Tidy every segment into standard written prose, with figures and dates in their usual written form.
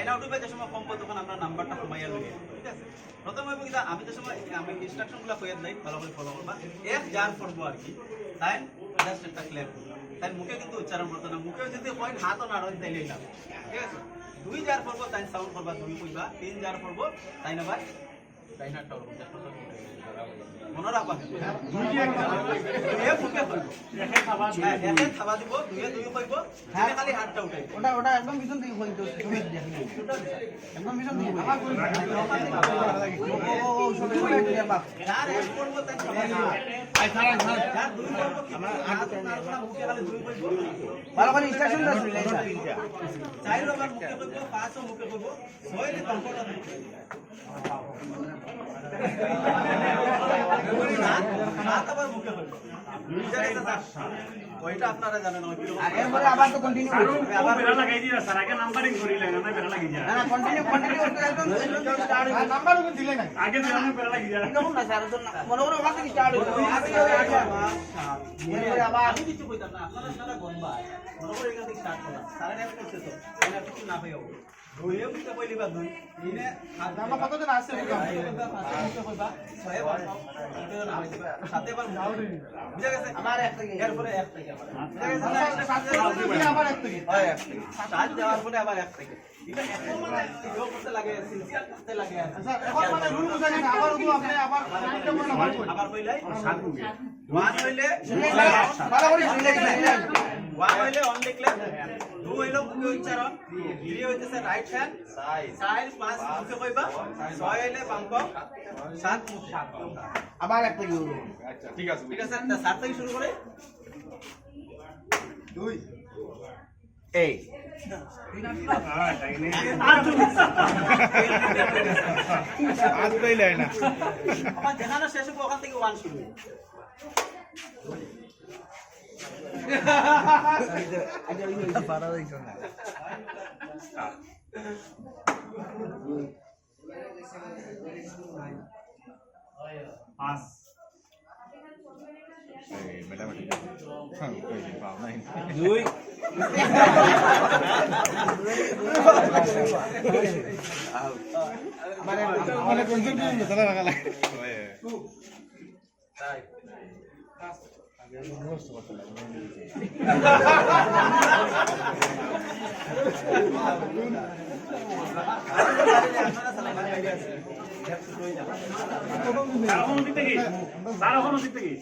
line out হইবে যে সময় কম পাই তখন আমরা নাম্বারটা কমাইয়া লই ঠিক আছে প্রথমে হইব কিনা আমি যে সময় আমি ইনস্ট্রাকশনগুলো কইয়া দেই ভালো করে ফলো করবা এক জার করব আর কি তাই জাস্ট একটা ক্লিয়ার করবা তাই মুখে কিন্তু উচ্চারণ করতে না মুখে যদি পয়েন্ট হাত না রই তাইলেই না ঠিক আছে দুই জার করব তাই সাউন্ড করবা দুই কইবা তিন জার করব তাই না ভাই তাই না একটা মনে রাখবা দুই জার এক মুখে কইব একে খাবা দিব দুইয়ে দুই কইব হ্যাঁ খালি হাতটা উঠাই ওটা একদম পিছন থেকে কইতো তুমি দেখি একদম পিছন থেকে ও শুধু বলে দিয়া বাপ यार এক করব তাই খাবা আই ছাড়া यार দুই করব আমরা হাত না মুখে খালি দুই কইব ভালো করে ইনস্ট্রাকশন দাও শুনলে চাই রবার মুখে কইব পাঁচও মুখে কইব ছয়লে কম্পোটা সাত আবার মুখে কইব ওইটা আপনারা জানেন না এরপরে আবার তো কন্টিনিউ আবার বেলা লাগাই দিরা স্যার আগে নাম্বারিং করিলেন না বেলা লাগি যায় না কন্টিনিউ করতে একদম স্টার্ট হয় নাম্বার ওকে দিলে না আগে দিলাম বেলা লাগি যায় এরকম না স্যার তো মনে মনে ওখান থেকে স্টার্ট হইলো এরপরে আবার আমি কিছু কইতাম না আপনারা সারা গনবা মনে করে এখান থেকে স্টার্ট করা সারা নেট করতে তো এটা কিছু না পাইও দুইয়ে মুখে কইলিবা দুই ইনে আমরা কতদিন আসছে সাথে আবার বুঝা গেছে আমার এক থেকে এরপরে এক থেকে আবার আবার এক থেকে হয় এক থেকে সাত দেওয়ার পরে আবার এক থেকে এটা এত মানে ইও করতে লাগে সিনসিয়ার করতে লাগে স্যার এখন মানে রুল বুঝা গেছে আবার ওগুলো আপনি আবার আবার কইলাই সাত হবে ওয়ান হইলে ভালো করে শুনলে ওয়ান হইলে অন লিখলে টু হইলো মুখে উচ্চারণ থ্রি হইতেছে রাইট হ্যান্ড সাইড পাঁচ মুখে কইবা ছয় হইলে বাম পাও সাত মুখে আবার এক থেকে আচ্ছা ঠিক আছে সাত থেকে শুরু করে দুই এই আজ কইলে না আমার দেখানো শেষ হবে ওখান থেকে ওয়ান শুরু পারা যাইতো না পাঁচ এই ম্যাথমেটিক্স হ্যাঁ কইলে পাও নাই দুই মানে মানে কনসেপ্ট চলা লাগা লাগে তাই এখন দিতে কি স্যার এখন দিতে কি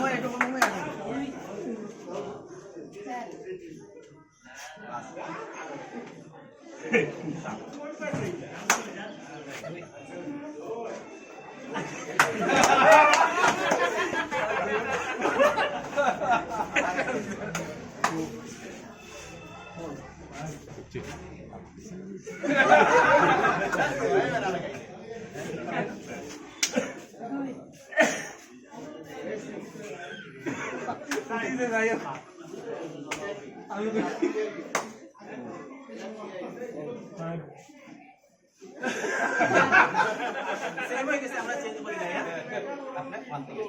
একটু কমাই সেম হয়ে গেছে আমরা চেঞ্জ করি না আপনি ওয়ান থেকে